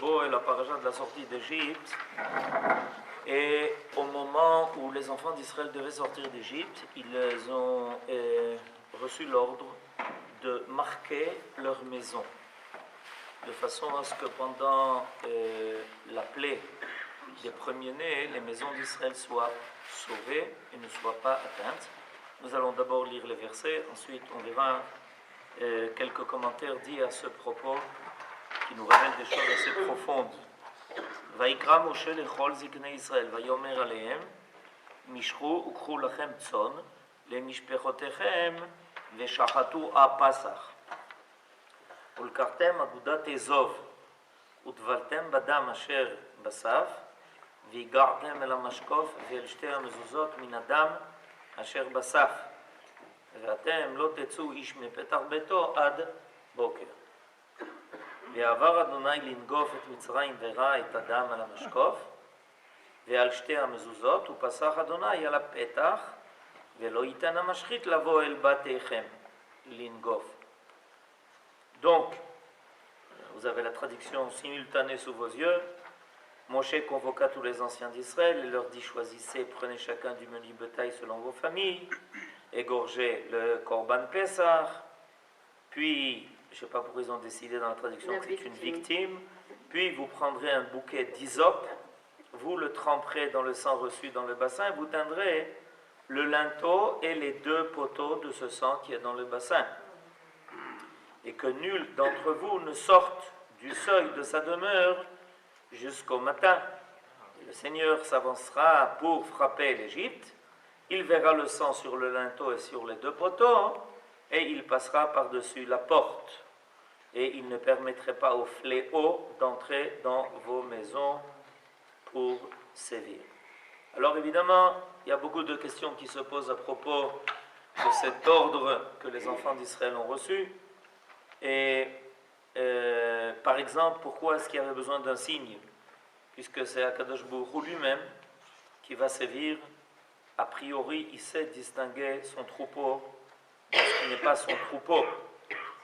Bo est la paracha de la sortie d'Égypte. Et au moment où les enfants d'Israël devaient sortir d'Égypte, ils ont reçu l'ordre de marquer leur maison, de façon à ce que pendant la plaie des premiers-nés, les maisons d'Israël soient sauvées et ne soient pas atteintes. Nous allons d'abord lire les versets, ensuite on verra quelques commentaires dits à ce propos qui nous révèlent des choses assez profondes. ויקרא משה לכל זקני ישראל ויאמר עליהם משכו וקחו לכם צאן למשפחותיכם ושחטו הפסח ולקחתם אגודת אזוב וטבלתם בדם אשר בסף והגעתם אל המשקוף ואל שתי המזוזות מן הדם אשר בסף ואתם לא תצאו איש מפתח ביתו עד בוקר. ועבר אדוני לנגוף את מצרים וראה את הדם על המשקוף ועל שתי המזוזות ופסח אדוני על הפתח ולא ייתן המשחית לבוא אל בתיכם לנגוף. Donc, vous avez la traduction simultanée sous vos yeux. Moshe convoqua tous les anciens d'Israël et leur dit: choisissez, prenez chacun du menu bétail selon vos familles, égorgez le Korban Pessah, puis je ne sais pas pourquoi ils ont décidé dans la traduction que c'est une victime. Puis vous prendrez un bouquet d'hysope, vous le tremperez dans le sang reçu dans le bassin, et vous teindrez le linteau et les deux poteaux de ce sang qui est dans le bassin. Et que nul d'entre vous ne sorte du seuil de sa demeure jusqu'au matin. Et le Seigneur s'avancera pour frapper l'Égypte, il verra le sang sur le linteau et sur les deux poteaux, et il passera par-dessus la porte. Et il ne permettrait pas au fléau d'entrer dans vos maisons pour sévir. Alors évidemment, il y a beaucoup de questions qui se posent à propos de cet ordre que les enfants d'Israël ont reçu. Et par exemple, pourquoi est-ce qu'il y avait besoin d'un signe? Puisque c'est Akadosh Baruch Hu lui-même qui va sévir. A priori, il sait distinguer son troupeau de ce qui n'est pas son troupeau.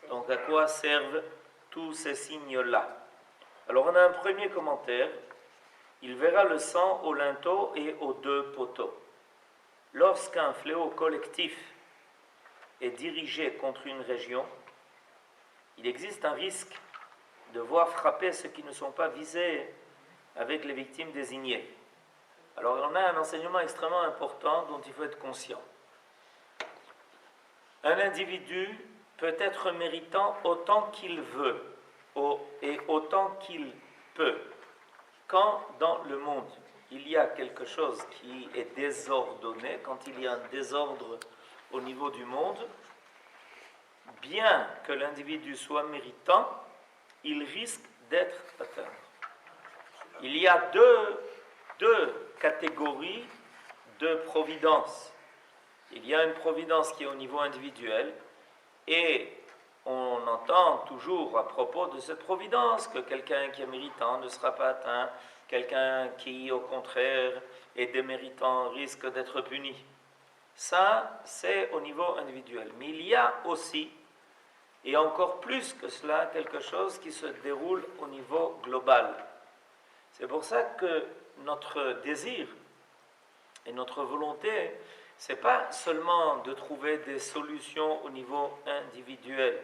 Donc à quoi servent tous ces signes-là? Alors on a un premier commentaire. Il verra le sang au linteau et aux deux poteaux. Lorsqu'un fléau collectif est dirigé contre une région, il existe un risque de voir frapper ceux qui ne sont pas visés avec les victimes désignées. Alors on a un enseignement extrêmement important dont il faut être conscient. Un individu peut être méritant autant qu'il veut et autant qu'il peut. Quand dans le monde il y a quelque chose qui est désordonné, quand il y a un désordre au niveau du monde, bien que l'individu soit méritant, il risque d'être atteint. Il y a deux catégories de providence. Il y a une providence qui est au niveau individuel, et on entend toujours à propos de cette providence que quelqu'un qui est méritant ne sera pas atteint, quelqu'un qui au contraire est déméritant risque d'être puni. Ça, c'est au niveau individuel. Mais il y a aussi, et encore plus que cela, quelque chose qui se déroule au niveau global. C'est pour ça que notre désir et notre volonté, ce n'est pas seulement de trouver des solutions au niveau individuel,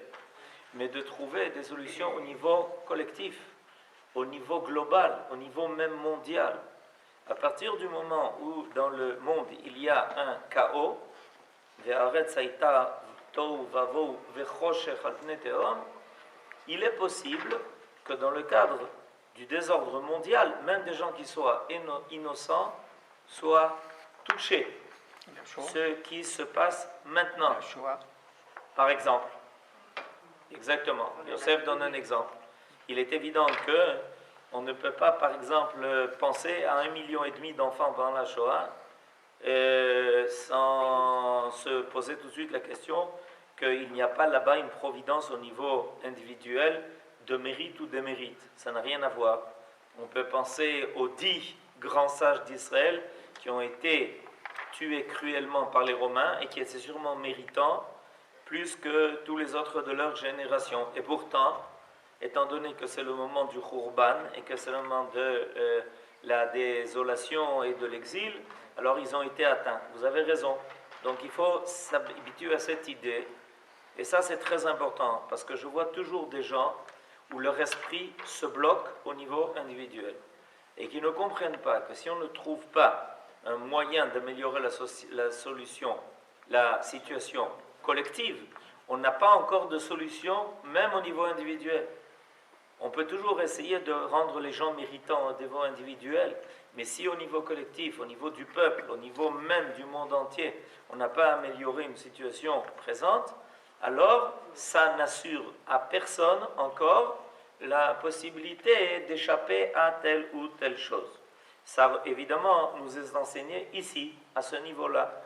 mais de trouver des solutions au niveau collectif, au niveau global, au niveau même mondial. À partir du moment où dans le monde il y a un chaos, il est possible que dans le cadre du désordre mondial, même des gens qui soient innocents soient touchés. Ce qui se passe maintenant. Par exemple. Exactement. Yosef donne un exemple. Il est évident que on ne peut pas, par exemple, penser à 1,5 million d'enfants pendant la Shoah sans se poser tout de suite la question qu'il n'y a pas là-bas une providence au niveau individuel de mérite ou démérite. Ça n'a rien à voir. On peut penser aux 10 grands sages d'Israël qui ont été tués cruellement par les Romains et qui étaient sûrement méritants plus que tous les autres de leur génération. Et pourtant, étant donné que c'est le moment du Khurban et que c'est le moment de la désolation et de l'exil, alors ils ont été atteints. Vous avez raison. Donc il faut s'habituer à cette idée. Et ça, c'est très important, parce que je vois toujours des gens où leur esprit se bloque au niveau individuel et qui ne comprennent pas que si on ne trouve pas un moyen d'améliorer la solution, la situation collective, on n'a pas encore de solution, même au niveau individuel. On peut toujours essayer de rendre les gens méritants au niveau individuel, mais si au niveau collectif, au niveau du peuple, au niveau même du monde entier, on n'a pas amélioré une situation présente, alors ça n'assure à personne encore la possibilité d'échapper à telle ou telle chose. Ça, évidemment, nous est enseigné ici, à ce niveau-là,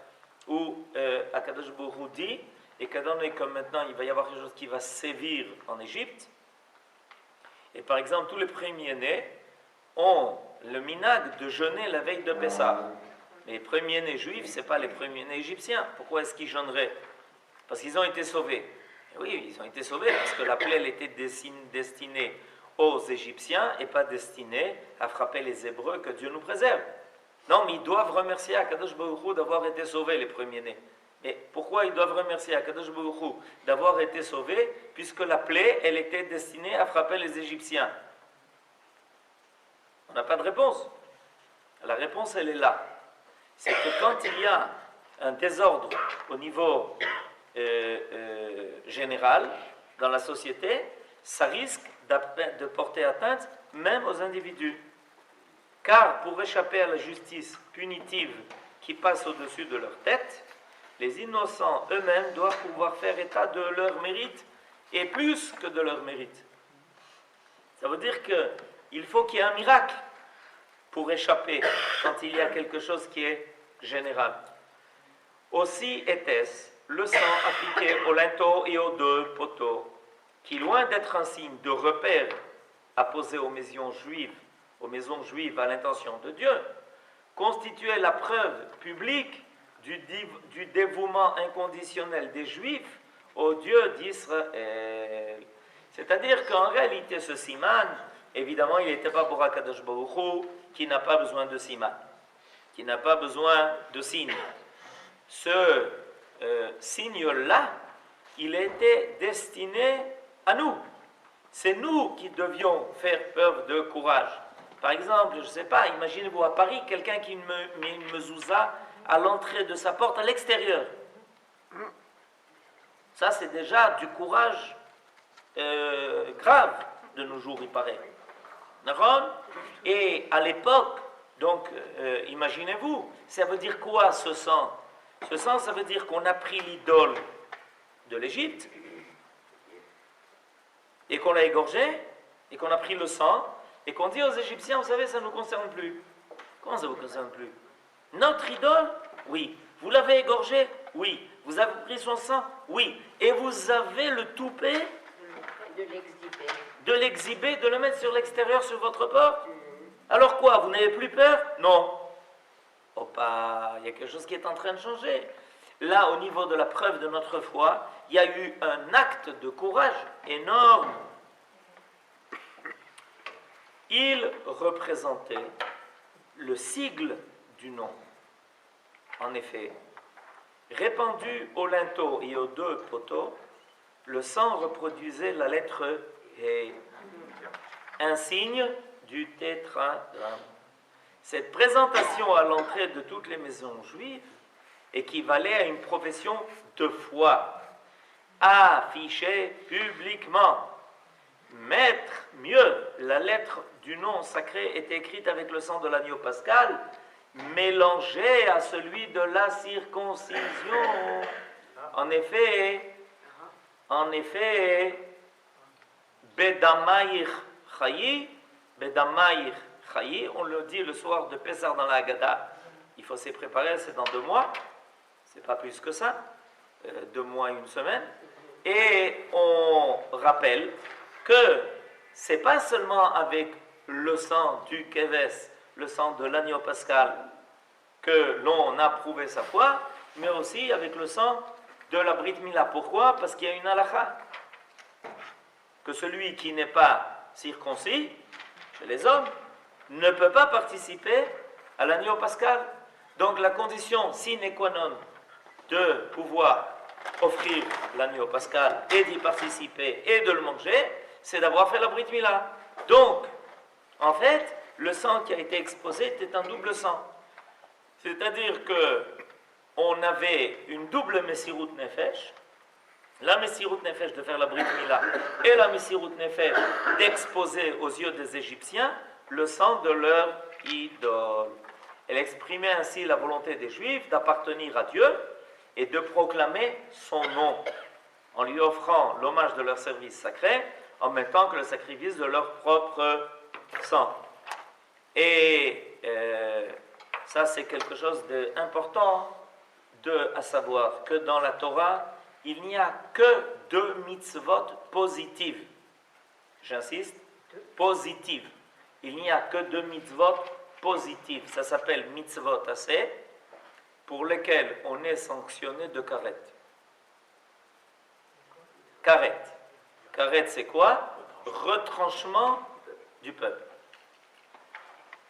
où Akadosh Baruch Hu dit, et étant donné que maintenant il va y avoir quelque chose qui va sévir en Égypte, et par exemple, tous les premiers-nés ont le minag de jeûner la veille de Pessah. Les premiers-nés juifs, ce n'est pas les premiers-nés égyptiens. Pourquoi est-ce qu'ils jeûneraient? Parce qu'ils ont été sauvés. Et oui, ils ont été sauvés parce que la plaie elle était destinée aux Égyptiens et pas destinée à frapper les Hébreux, que Dieu nous préserve. Non, mais ils doivent remercier Akadosh Baruch Hu d'avoir été sauvés, les premiers-nés. Mais pourquoi ils doivent remercier Akadosh Baruch Hu d'avoir été sauvés, puisque la plaie, elle était destinée à frapper les Égyptiens? On n'a pas de réponse. La réponse, elle est là. C'est que quand il y a un désordre au niveau général dans la société, ça risque de porter atteinte même aux individus. Car pour échapper à la justice punitive qui passe au-dessus de leur tête, les innocents eux-mêmes doivent pouvoir faire état de leur mérite, et plus que de leur mérite. Ça veut dire qu'il faut qu'il y ait un miracle pour échapper quand il y a quelque chose qui est général. Aussi était-ce le sang appliqué au linteau et aux deux poteaux, qui, loin d'être un signe de repère apposé aux maisons juives à l'intention de Dieu, constituait la preuve publique du dévouement inconditionnel des Juifs au Dieu d'Israël. C'est-à-dire qu'en réalité, ce siman, évidemment, il n'était pas pour Akadosh Baruch Hu, qui n'a pas besoin de siman, qui n'a pas besoin de signe. Ce signe-là, il était destiné à nous. C'est nous qui devions faire preuve de courage. Par exemple, je ne sais pas, imaginez-vous à Paris, quelqu'un qui met une mezouza à l'entrée de sa porte à l'extérieur. Ça, c'est déjà du courage grave de nos jours, il paraît. D'accord? Et à l'époque, donc, imaginez-vous, ça veut dire quoi ce sang? Ce sang, ça veut dire qu'on a pris l'idole de l'Égypte et qu'on l'a égorgé et qu'on a pris le sang et qu'on dit aux Égyptiens, vous savez, ça ne nous concerne plus. Comment ça ne vous concerne plus? Notre idole? Oui. Vous l'avez égorgé? Oui. Vous avez pris son sang? Oui. Et vous avez le toupet de l'exhiber, de le mettre sur l'extérieur, sur votre porte? Alors quoi? Vous n'avez plus peur? Non. Opa, il y a quelque chose qui est en train de changer. Là, au niveau de la preuve de notre foi, il y a eu un acte de courage énorme. Il représentait le sigle du nom. En effet, répandu au linteau et aux deux poteaux, le sang reproduisait la lettre He, un signe du tétragramme. Cette présentation à l'entrée de toutes les maisons juives équivalait à une profession de foi, affichée publiquement. Mieux, la lettre du nom sacré était écrite avec le sang de l'agneau pascal, mélangé à celui de la circoncision. En effet, Bedamaïr Chayi, on le dit le soir de Pessah dans la Haggadah. Il faut s'y préparer, c'est dans 2 mois. C'est pas plus que ça. 2 mois, 1 semaine. Et on rappelle que c'est pas seulement avec le sang du Keves, le sang de l'agneau pascal, que l'on a prouvé sa foi, mais aussi avec le sang de la Brit Mila. Pourquoi? Parce qu'il y a une halakha. que celui qui n'est pas circoncis, chez les hommes, ne peut pas participer à l'agneau pascal. Donc la condition sine qua non de pouvoir offrir l'agneau pascal et d'y participer et de le manger, c'est d'avoir fait la Brit Mila. Donc, en fait, le sang qui a été exposé était un double sang. C'est-à-dire que on avait une double Messirut Nefesh, la Messirut Nefesh de faire la Brit Mila et la Messirut Nefesh d'exposer aux yeux des Égyptiens le sang de leur idole. Elle exprimait ainsi la volonté des Juifs d'appartenir à Dieu et de proclamer son nom, en lui offrant l'hommage de leur service sacré, en même temps que le sacrifice de leur propre sang. Et ça, c'est quelque chose d'important à savoir, que dans la Torah, il n'y a que 2 mitzvot positives. J'insiste, positives. Il n'y a que 2 mitzvot positives. Ça s'appelle mitzvot assez, pour lesquels on est sanctionné de karet. Karet. Karet, c'est quoi? Retranchement du peuple.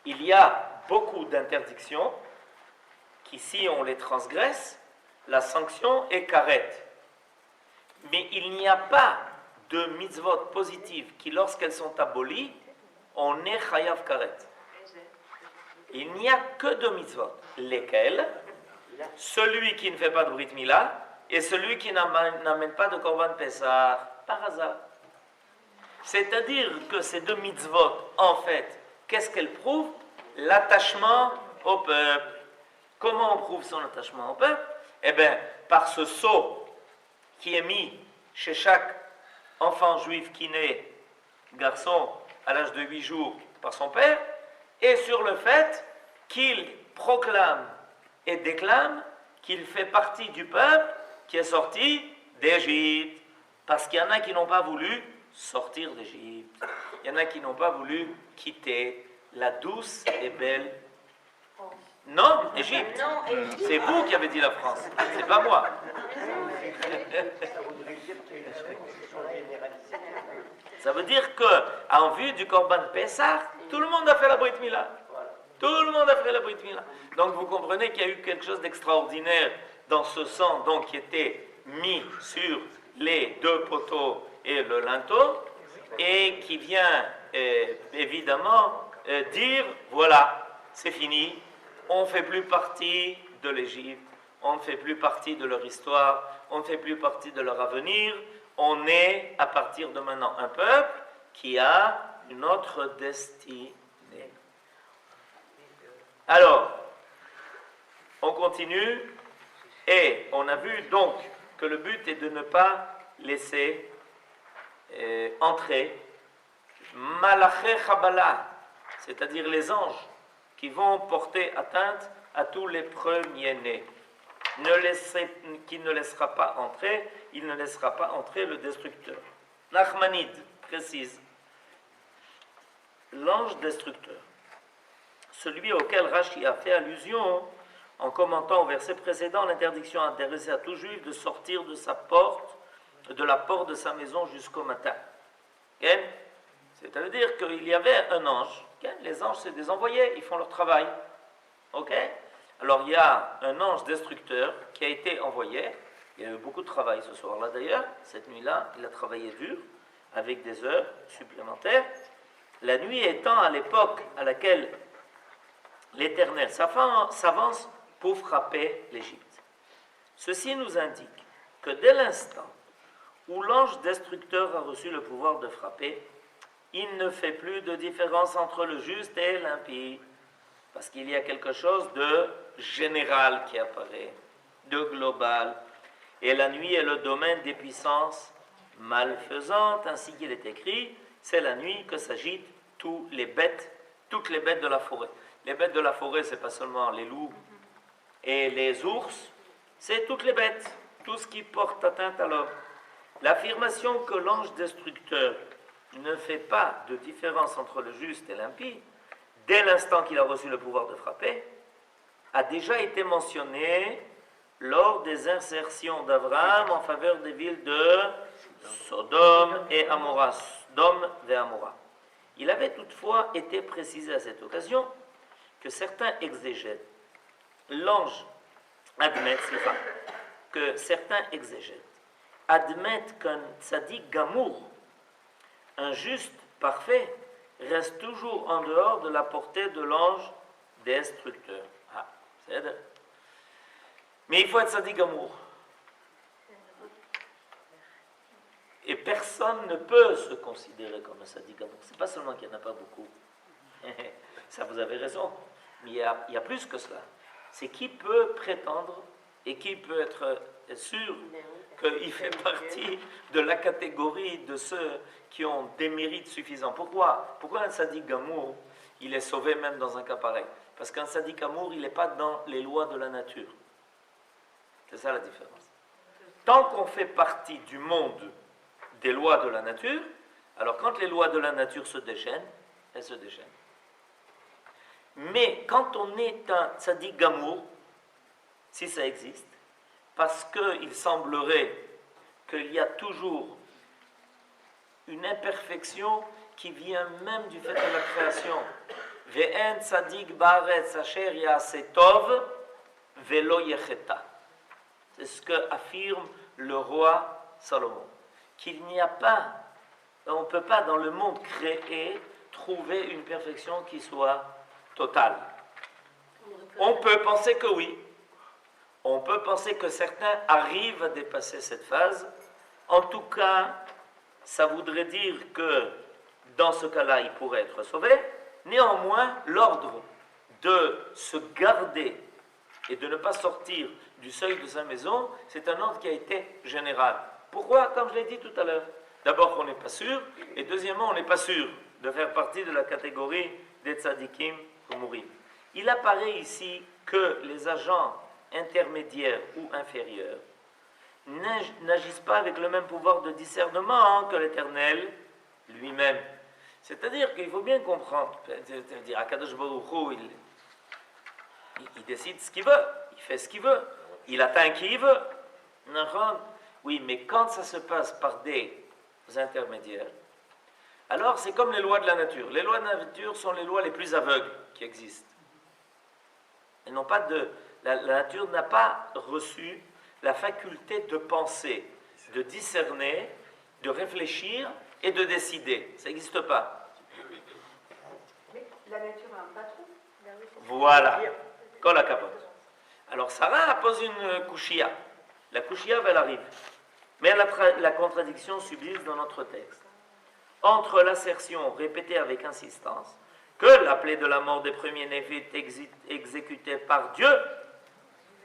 Il y a beaucoup d'interdictions qui, si on les transgresse, la sanction est karet. Mais il n'y a pas de mitzvot positives qui, lorsqu'elles sont abolies, on est chayav karet. Il n'y a que 2 mitzvot, lesquels celui qui ne fait pas de Brit Mila et celui qui n'amène pas de Korban Pessah, par hasard. C'est-à-dire que ces 2 mitzvot, en fait, qu'est-ce qu'elles prouvent? L'attachement au peuple. Comment on prouve son attachement au peuple? Eh bien, par ce sceau qui est mis chez chaque enfant juif qui naît, garçon, à l'âge de 8 jours, par son père, et sur le fait qu'il proclame et déclame qu'il fait partie du peuple qui est sorti d'Égypte. Parce qu'il y en a qui n'ont pas voulu sortir d'Égypte. Il y en a qui n'ont pas voulu quitter la douce et belle. Non, Égypte. C'est vous qui avez dit la France, c'est pas moi. Ça veut dire que, en vue du Korban Pessah, tout le monde a fait la Brit Mila. Tout le monde a fait la Brit Mila. Donc vous comprenez qu'il y a eu quelque chose d'extraordinaire dans ce sang donc, qui était mis sur les 2 poteaux et le linteau, et qui vient évidemment dire, voilà, c'est fini, on ne fait plus partie de l'Égypte, on ne fait plus partie de leur histoire, on ne fait plus partie de leur avenir, on est à partir de maintenant un peuple qui a une autre destinée. Alors, on continue, et on a vu donc que le but est de ne pas laisser entrer Malaché Chabala, c'est-à-dire les anges qui vont porter atteinte à tous les premiers-nés. Qui ne laissera pas entrer, il ne laissera pas entrer le destructeur. Nachmanide précise, l'ange destructeur, celui auquel Rashi a fait allusion en commentant au verset précédent l'interdiction adressée à tout juif de sortir de sa porte, de la porte de sa maison jusqu'au matin. C'est-à-dire qu'il y avait un ange. Les anges, c'est des envoyés, ils font leur travail. Ok? Alors il y a un ange destructeur qui a été envoyé. Il a eu beaucoup de travail ce soir-là d'ailleurs. Cette nuit-là, il a travaillé dur, avec des heures supplémentaires. La nuit étant à l'époque à laquelle l'Éternel s'avance pour frapper l'Égypte. Ceci nous indique que dès l'instant où l'ange destructeur a reçu le pouvoir de frapper, il ne fait plus de différence entre le juste et l'impie, parce qu'il y a quelque chose de général qui apparaît, de global. Et la nuit est le domaine des puissances malfaisantes, ainsi qu'il est écrit, c'est la nuit que s'agitent toutes les bêtes de la forêt. Les bêtes de la forêt, c'est pas seulement les loups et les ours, c'est toutes les bêtes, tout ce qui porte atteinte à l'homme. L'affirmation que l'ange destructeur ne fait pas de différence entre le juste et l'impie, dès l'instant qu'il a reçu le pouvoir de frapper, a déjà été mentionnée lors des insertions d'Abraham en faveur des villes de Sodome et Amora, Sodome et Amora. Il avait toutefois été précisé à cette occasion que certains exégètes, que certains exégètes admettent qu'un tzaddik gamour, un juste parfait, reste toujours en dehors de la portée de l'ange destructeur. Ah, c'est vrai. Mais il faut être tzaddik gamour. Et personne ne peut se considérer comme un tzaddik gamour. C'est pas seulement qu'il n'y en a pas beaucoup. Ça, vous avez raison. Mais il y a plus que cela. C'est qui peut prétendre et qui peut être sûr qu'il fait partie de la catégorie de ceux qui ont des mérites suffisants. Pourquoi un tzaddik gamour, il est sauvé même dans un cas pareil? Parce qu'un tzaddik gamour, il n'est pas dans les lois de la nature. C'est ça la différence. Tant qu'on fait partie du monde des lois de la nature, alors quand les lois de la nature se déchaînent, elles se déchaînent. Mais quand on est un tzaddik gamour, si ça existe, parce qu'il semblerait qu'il y a toujours une imperfection qui vient même du fait de la création. Ve'en tzaddik ba'aretz asher ya'aseh tov ve'lo yecheta. C'est ce que affirme le roi Salomon. Qu'il n'y a pas, on ne peut pas dans le monde créé trouver une perfection qui soit totale. On peut penser que oui. On peut penser que certains arrivent à dépasser cette phase. En tout cas, ça voudrait dire que dans ce cas-là, ils pourraient être sauvés. Néanmoins, l'ordre de se garder et de ne pas sortir du seuil de sa maison, c'est un ordre qui a été général. Pourquoi? Comme je l'ai dit tout à l'heure. D'abord, on n'est pas sûr, et deuxièmement, on n'est pas sûr de faire partie de la catégorie des tzadikim gomourim. Il apparaît ici que les agents intermédiaires ou inférieurs n'agissent pas avec le même pouvoir de discernement que l'Éternel lui-même. C'est-à-dire qu'il faut bien comprendre, c'est-à-dire Akadosh Baruch Hu, il décide ce qu'il veut, il fait ce qu'il veut, il atteint qui il veut. Oui, mais quand ça se passe par des intermédiaires, alors c'est comme les lois de la nature. Les lois de la nature sont les lois les plus aveugles qui existent. Elles n'ont pas de... La nature n'a pas reçu la faculté de penser, de discerner, de réfléchir et de décider. Ça n'existe pas. Mais la nature a un patron. Voilà. Kol hakavod. Alors Sarah pose une kouchia. La kouchia, elle arrive. Mais la contradiction subsiste dans notre texte. Entre l'assertion répétée avec insistance que la plaie de la mort des premiers-nés est exécutée par Dieu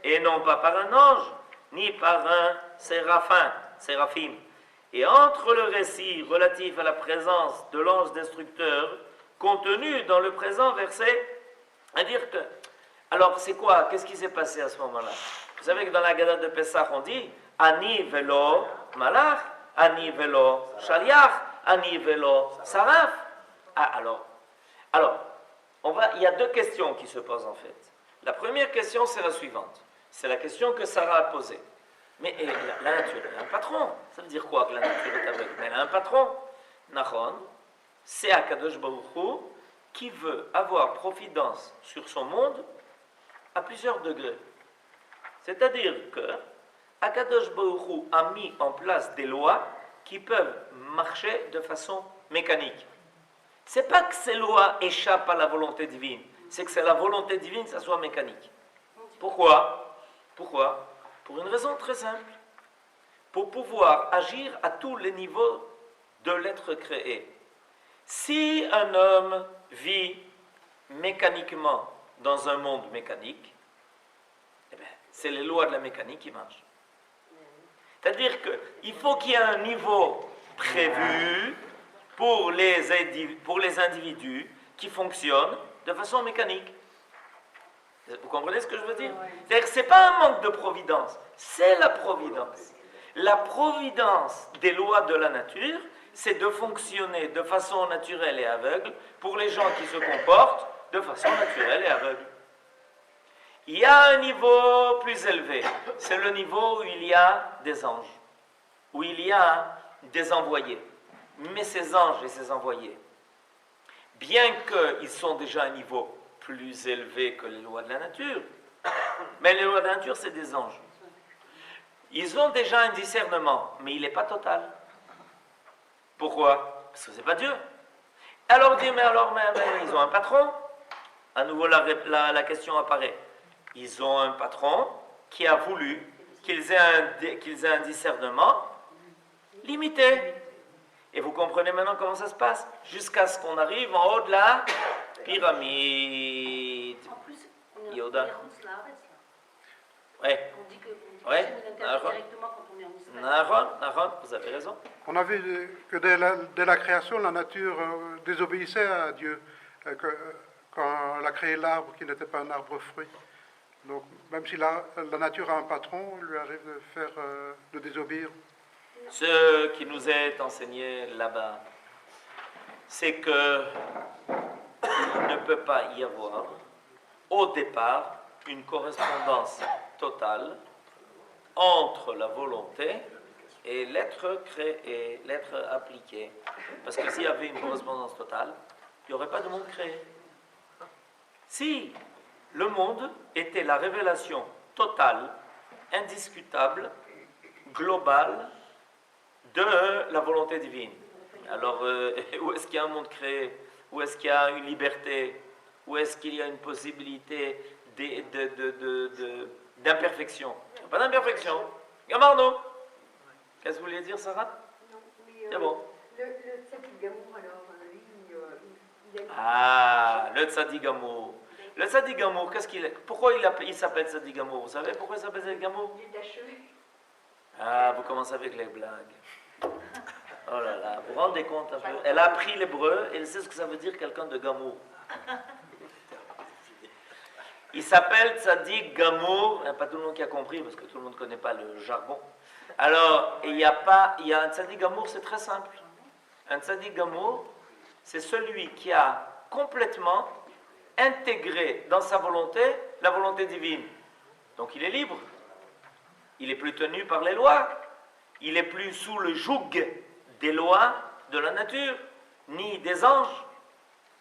et non pas par un ange, ni par un séraphim. Et entre le récit relatif à la présence de l'ange destructeur contenu dans le présent verset, à dire que... Alors c'est quoi? Qu'est-ce qui s'est passé à ce moment-là? Vous savez que dans la Gada de Pessah, on dit Ani velo malach, Ani velo shaliach, Ani velo saraf. Ah, alors il y a deux questions qui se posent en fait. La première question, c'est la suivante. C'est la question que Sarah a posée. Mais la nature, elle a un patron. Ça veut dire quoi que la nature est aveugle? Mais elle a un patron. Nachon, c'est Akadosh Baruch Hu qui veut avoir providence sur son monde à plusieurs degrés. C'est-à-dire que Akadosh Baruch Hu a mis en place des lois qui peuvent marcher de façon mécanique. C'est pas que ces lois échappent à la volonté divine, c'est que c'est la volonté divine que ça soit mécanique. Pourquoi? Pour une raison très simple. Pour pouvoir agir à tous les niveaux de l'être créé. Si un homme vit mécaniquement dans un monde mécanique, eh bien, c'est les lois de la mécanique qui marchent. C'est-à-dire qu'il faut qu'il y ait un niveau prévu pour les individus qui fonctionnent de façon mécanique. Vous comprenez ce que je veux dire? C'est-à-dire que ce n'est pas un manque de providence, c'est la providence. La providence des lois de la nature, c'est de fonctionner de façon naturelle et aveugle pour les gens qui se comportent de façon naturelle et aveugle. Il y a un niveau plus élevé, c'est le niveau où il y a des anges, où il y a des envoyés. Mais ces anges et ces envoyés, bien qu'ils sont déjà à un niveau plus élevé que les lois de la nature, mais les lois de la nature, c'est des anges. Ils ont déjà un discernement, mais il n'est pas total. Pourquoi? Parce que ce n'est pas Dieu. Alors on dit, mais ils ont un patron. À nouveau, la question apparaît. Ils ont un patron qui a voulu qu'ils aient un discernement limité. Et vous comprenez maintenant comment ça se passe? Jusqu'à ce qu'on arrive en haut de la pyramide. En plus, on est Yoda. en Routz Laaretz, là. Ouais. On dit que Ouais. on intervient directement quand on est en Israël. Naron, vous avez raison. On a vu que dès la création, la nature désobéissait à Dieu, quand elle a créé l'arbre qui n'était pas un arbre fruit. Donc, même si la nature a un patron, il lui arrive de désobéir. Ce qui nous est enseigné là-bas, c'est que il ne peut pas y avoir, au départ, une correspondance totale entre la volonté et l'être créé et l'être appliqué. Parce que s'il y avait une correspondance totale, il n'y aurait pas de monde créé. Si le monde était la révélation totale, indiscutable, globale de la volonté divine, alors où est-ce qu'il y a un monde créé? Où est-ce qu'il y a une liberté? Où est-ce qu'il y a une possibilité d'imperfection? Il n'y a pas d'imperfection. Gamarno. Qu'est-ce que vous vouliez dire, Sarah? Non, mais, C'est bon. Le Tzadik Gamour, alors, lui, il a... Ah, le Tzadik Gamour. Le Tzadik Gamour, qu'est-ce qu'il est? Pourquoi il s'appelle Tzadik Gamour? Vous savez pourquoi il s'appelle Tzadik Gamour? Il est achevé. Ah, vous commencez avec les blagues. Oh là là, vous vous rendez compte un peu? Elle a appris l'hébreu et elle sait ce que ça veut dire quelqu'un de Gamour. Il s'appelle Tzadik Gamour. Il n'y a pas tout le monde qui a compris parce que tout le monde ne connaît pas le jargon. Alors, il y a un Tzadik Gamour, c'est très simple. Un Tzadik Gamour, c'est celui qui a complètement intégré dans sa volonté la volonté divine. Donc il est libre. Il n'est plus tenu par les lois. Il n'est plus sous le joug des lois de la nature, ni des anges,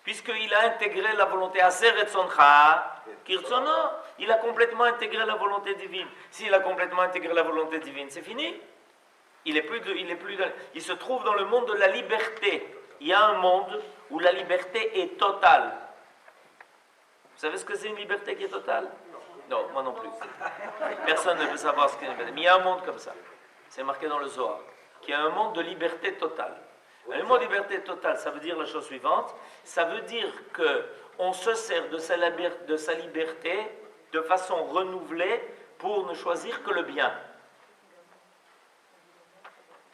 puisqu'il a intégré la volonté Aseret Soncha, Kirtsono. Il a complètement intégré la volonté divine. S'il a complètement intégré la volonté divine, c'est fini. Il se trouve dans le monde de la liberté. Il y a un monde où la liberté est totale. Vous savez ce que c'est une liberté qui est totale? Non, moi non plus. Personne ne veut savoir ce qu'est une liberté. Mais il y a un monde comme ça. C'est marqué dans le Zohar. Qui est un monde de liberté totale. Le mot liberté totale, ça veut dire la chose suivante. Ça veut dire qu'on se sert de sa liberté de façon renouvelée pour ne choisir que le bien.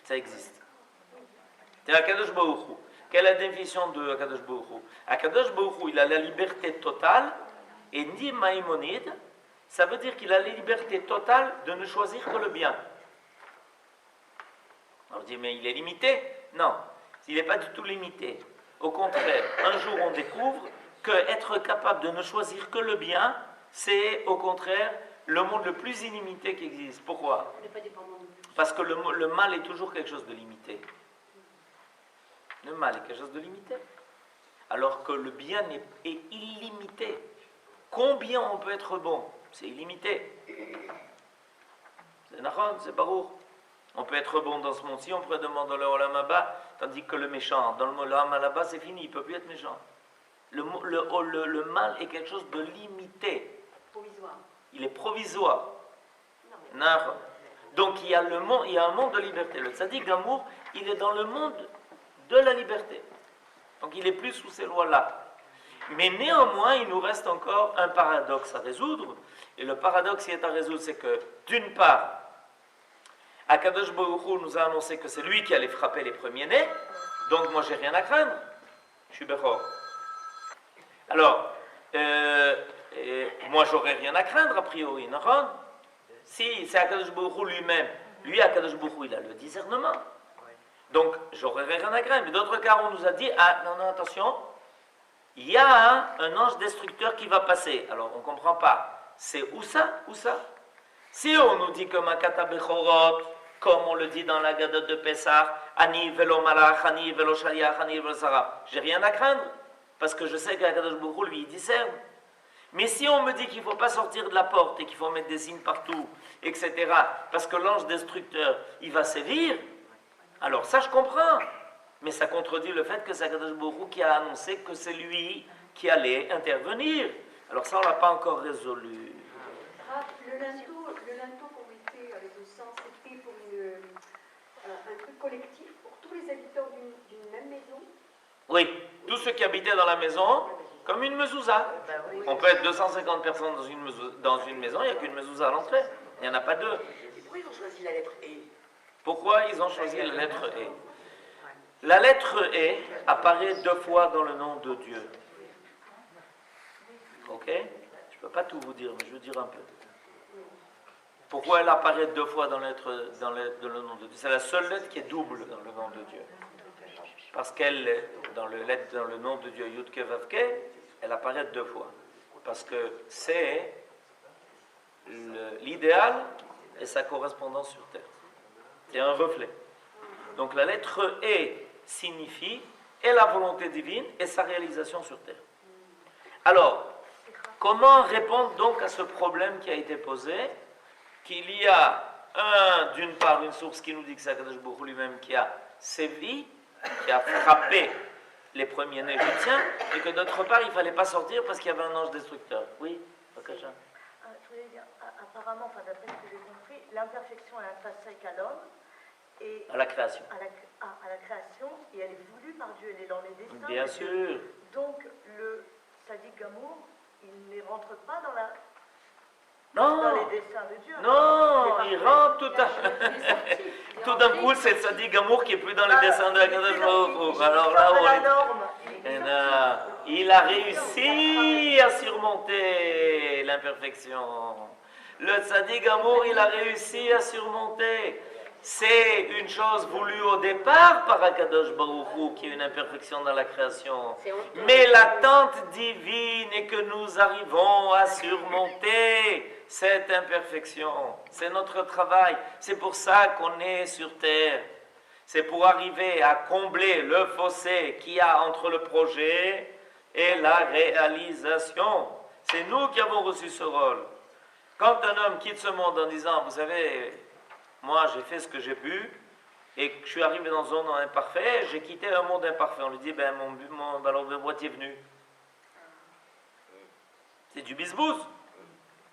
Ça existe. C'est Akadosh Baruch Hu. Quelle est la définition de Akadosh Baruch Hu? Akadosh Baruch Hu, il a la liberté totale, et dit Maïmonide, ça veut dire qu'il a la liberté totale de ne choisir que le bien. On dit, mais il est limité? Non, il n'est pas du tout limité. Au contraire, un jour on découvre qu'être capable de ne choisir que le bien, c'est au contraire le monde le plus illimité qui existe. Pourquoi? On n'est pas dépendant de lui. Parce que le mal est toujours quelque chose de limité. Le mal est quelque chose de limité. Alors que le bien est illimité. Combien on peut être bon? C'est illimité. C'est Nachon, c'est Baruch. On peut être bon dans ce monde-ci, on peut demander dans le Olam Haba, tandis que le méchant, dans le Olam Haba, c'est fini, il ne peut plus être méchant. Le mal est quelque chose de limité. Provisoire. Il est provisoire. Non, Nachon. Donc il y a un monde de liberté. Le Tzadik Gamour, il est dans le monde de la liberté. Donc il n'est plus sous ces lois-là. Mais néanmoins, il nous reste encore un paradoxe à résoudre. Et le paradoxe qui est à résoudre, c'est que, d'une part, Akadosh Baruch Hu nous a annoncé que c'est lui qui allait frapper les premiers-nés. Donc moi, j'ai rien à craindre. Je suis Bechor. Alors, moi, j'aurais rien à craindre, a priori. Non? Si c'est Akadosh Baruch Hu lui-même, lui, Akadosh Baruch Hu, il a le discernement. Donc, j'aurais rien à craindre. Mais d'autre part, on nous a dit, ah, non, attention, il y a un ange destructeur qui va passer. Alors, on ne comprend pas. C'est où ça? Où ça? Si on nous dit que Makata Bechorot, comme on le dit dans la Gadot de Pessah, Ani velo malach, Ani velo shaliach, Ani velo sarah. J'ai rien à craindre, parce que je sais qu'Akadosh Baruch Hu, lui, il discerne. Mais si on me dit qu'il ne faut pas sortir de la porte et qu'il faut mettre des signes partout, etc., parce que l'ange destructeur, il va sévir, alors ça je comprends. Mais ça contredit le fait que c'est Akadosh Baruch Hu qui a annoncé que c'est lui qui allait intervenir. Alors ça, on ne l'a pas encore résolu. Ah, le linteau qu'on mettait avec le sang, c'était pour un truc collectif pour tous les habitants d'une même maison. Oui, tous ceux qui habitaient dans la maison, comme une mezouza. On peut être 250 personnes dans une maison, il n'y a qu'une mezouza à l'entrée. Il n'y en a pas deux. Et pourquoi ils ont choisi la lettre E? Pourquoi ils ont choisi la lettre E? La lettre E apparaît 2 fois dans le nom de Dieu. Ok? Je ne peux pas tout vous dire, mais je veux dire un peu. Pourquoi elle apparaît 2 fois dans le nom de Dieu? C'est la seule lettre qui est double dans le nom de Dieu. Parce qu'elle, dans le nom de Dieu, Yudke Vavke, elle apparaît 2 fois. Parce que c'est l'idéal et sa correspondance sur terre. C'est un reflet. Donc la lettre E signifie et la volonté divine et sa réalisation sur terre. Alors, comment répondre donc à ce problème qui a été posé, qu'il y a d'une part une source qui nous dit que c'est Akadosh Baruch Hu lui-même qui a sévi, qui a frappé les premiers-nés égyptiens, et que d'autre part il ne fallait pas sortir parce qu'il y avait un ange destructeur. Oui, Bakacha. Je voulais dire, apparemment, enfin, d'après ce que j'ai compris, l'imperfection est intrinsèque à l'homme et À la création. à la création, et elle est voulue par Dieu, elle est dans les desseins. Bien de sûr. Dieu. Donc le Sadiq Gamour, il ne rentre pas dans Non, les desseins de Dieu. non, C'est il parfait. rentre tout d'un coup, c'est le Sadiq Gamour qui est plus dans les dessins de Akadosh Baruch Hu. Alors là, la on est... norme. Il a réussi à surmonter l'imperfection. Le Tzaddik Amour, il a réussi à surmonter. C'est une chose voulue au départ par Akadosh Baruch Hu, qui est une imperfection dans la création. Mais l'attente divine est que nous arrivons à surmonter cette imperfection. C'est notre travail. C'est pour ça qu'on est sur terre. C'est pour arriver à combler le fossé qu'il y a entre le projet et la réalisation. C'est nous qui avons reçu ce rôle. Quand un homme quitte ce monde en disant, vous savez, moi j'ai fait ce que j'ai pu, et que je suis arrivé dans un monde imparfait, j'ai quitté un monde imparfait. On lui dit, ben mon ballon de boîte est venu. C'est du bisbouze.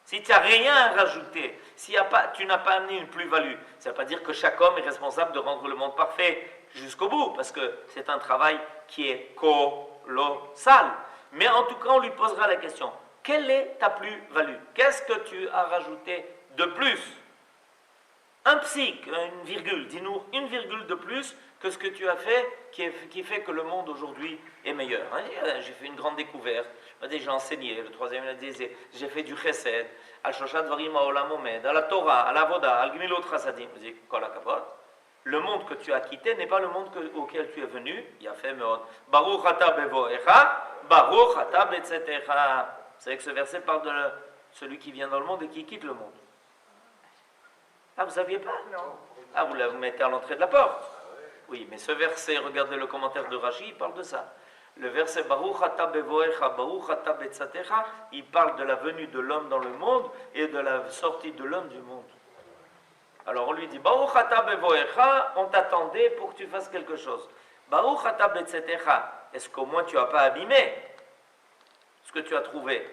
Si tu n'as rien à rajouter, si tu n'as pas amené une plus-value, ça ne veut pas dire que chaque homme est responsable de rendre le monde parfait jusqu'au bout, parce que c'est un travail qui est colossal. Mais en tout cas, on lui posera la question, quelle est ta plus-value? Qu'est-ce que tu as rajouté de plus? Un psique, une virgule, dis-nous une virgule de plus que ce que tu as fait qui fait que le monde aujourd'hui est meilleur. J'ai fait une grande découverte, j'ai enseigné, le troisième il a dit, j'ai fait du chesed, al-shoshat varim ha'olam omed, à la Torah, à l'avoda, al-gmilot chasadim, kol hakavod. Le monde que tu as quitté n'est pas le monde auquel tu es venu, il a fait meod. Baruch ata bevoecha, baruch ata betzetecha. Vous savez que ce verset parle de celui qui vient dans le monde et qui quitte le monde. Ah, vous ne saviez pas? Non. Ah, vous mettez à l'entrée de la porte. Oui, mais ce verset, regardez le commentaire de Rashi, il parle de ça. Le verset Baruch ata bevoecha, Baruch ata betzatecha, il parle de la venue de l'homme dans le monde et de la sortie de l'homme du monde. Alors on lui dit Baruch ata bevoecha, on t'attendait pour que tu fasses quelque chose. Baruch ata betzatecha, est-ce qu'au moins tu n'as pas abîmé ce que tu as trouvé?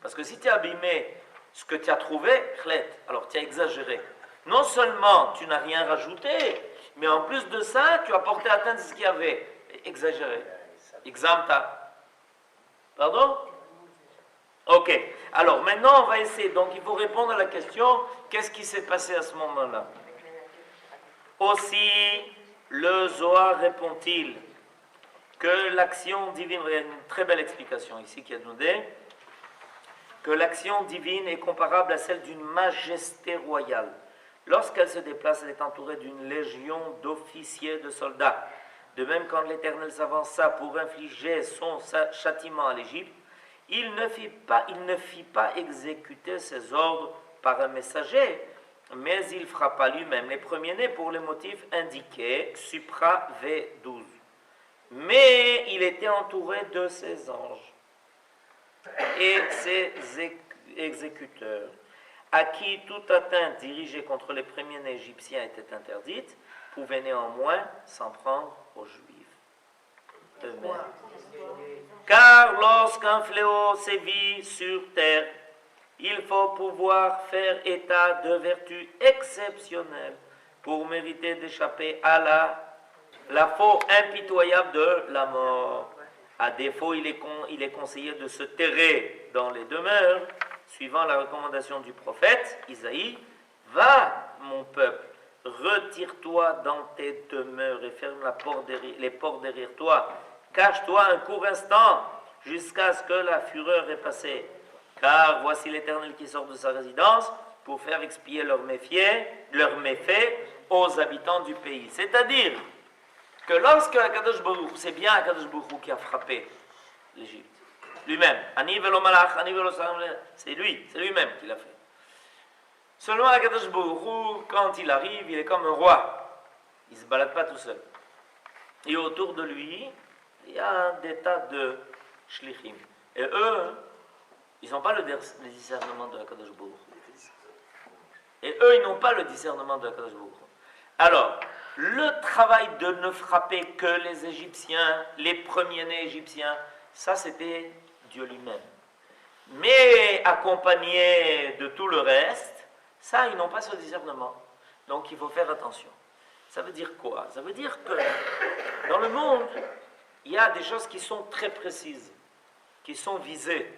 Parce que si tu as abîmé ce que tu as trouvé, alors tu as exagéré. Non seulement tu n'as rien rajouté, mais en plus de ça, tu as porté atteinte à ce qu'il y avait. Exagéré. Examta. Pardon? Ok. Alors maintenant, on va essayer. Donc il faut répondre à la question, qu'est-ce qui s'est passé à ce moment-là? Aussi, le Zohar répond-il que l'action divine, il y a une très belle explication ici qui est donnée, que l'action divine est comparable à celle d'une majesté royale. Lorsqu'elle se déplace, elle est entourée d'une légion d'officiers, de soldats. De même, quand l'Éternel s'avança pour infliger son châtiment à l'Égypte, il ne fit pas exécuter ses ordres par un messager, mais il frappa lui-même les premiers-nés pour le motif indiqué, supra V12. Mais il était entouré de ses anges et ses exécuteurs, à qui toute atteinte dirigée contre les premiers-nés égyptiens était interdite, pouvait néanmoins s'en prendre aux Juifs eux-mêmes. Car lorsqu'un fléau sévit sur terre, il faut pouvoir faire état de vertus exceptionnelles pour mériter d'échapper à la faute impitoyable de la mort. À défaut, il est conseillé de se terrer dans les demeures, suivant la recommandation du prophète Isaïe. Va, mon peuple, retire-toi dans tes demeures et ferme les portes derrière toi. Cache-toi un court instant jusqu'à ce que la fureur est passée. Car voici l'Éternel qui sort de sa résidence pour faire expier leurs méfaits aux habitants du pays. C'est-à-dire que lorsque Akadosh Baruch, c'est bien Akadosh Baruch qui a frappé l'Égypte, lui-même, Ani velo malach, Ani velo salam, c'est lui-même qui l'a fait. Seulement Akadosh Baruch, quand il arrive, il est comme un roi. Il ne se balade pas tout seul. Et autour de lui, il y a des tas de shlichim. Et eux, ils n'ont pas le discernement de Akadosh Baruch. Et eux, ils n'ont pas le discernement de Akadosh Baruch. Alors, le travail de ne frapper que les Égyptiens, les premiers-nés égyptiens, ça c'était Dieu lui-même. Mais accompagné de tout le reste, ça, ils n'ont pas ce discernement. Donc il faut faire attention. Ça veut dire quoi? Ça veut dire que dans le monde, il y a des choses qui sont très précises, qui sont visées,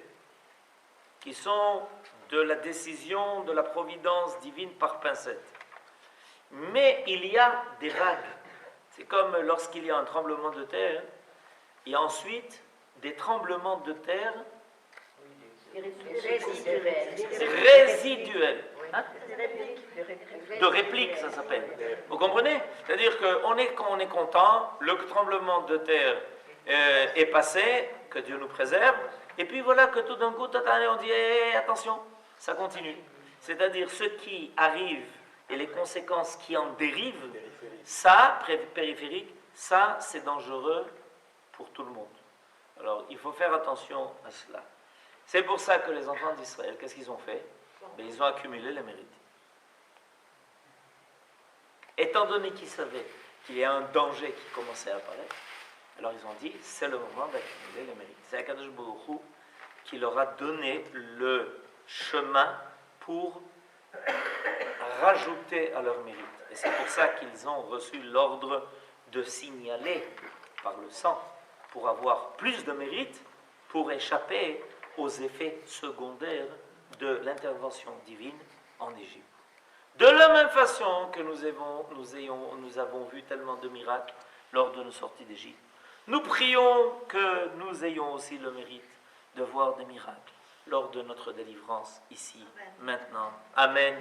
qui sont de la décision de la providence divine par pincette. Mais il y a des vagues. C'est comme lorsqu'il y a un tremblement de terre, il y a ensuite des tremblements de terre résiduels. Hein? De réplique, ça s'appelle. Vous comprenez? C'est-à-dire quand on est content, le tremblement de terre est passé, que Dieu nous préserve, et puis voilà que tout d'un coup, on dit attention, ça continue. C'est-à-dire ce qui arrive et les conséquences qui en dérivent, ça, périphérique, ça, c'est dangereux pour tout le monde. Alors, il faut faire attention à cela. C'est pour ça que les enfants d'Israël, qu'est-ce qu'ils ont fait? Ben, ils ont accumulé les mérites. Étant donné qu'ils savaient qu'il y a un danger qui commençait à apparaître, alors ils ont dit, c'est le moment d'accumuler les mérites. C'est Akadosh Baruch Hu qui leur a donné le chemin pour rajouter à leur mérite. Et c'est pour ça qu'ils ont reçu l'ordre de signaler par le sang pour avoir plus de mérite, pour échapper aux effets secondaires de l'intervention divine en Égypte. De la même façon que nous avons vu tellement de miracles lors de nos sorties d'Égypte, nous prions que nous ayons aussi le mérite de voir des miracles lors de notre délivrance ici, maintenant. Amen.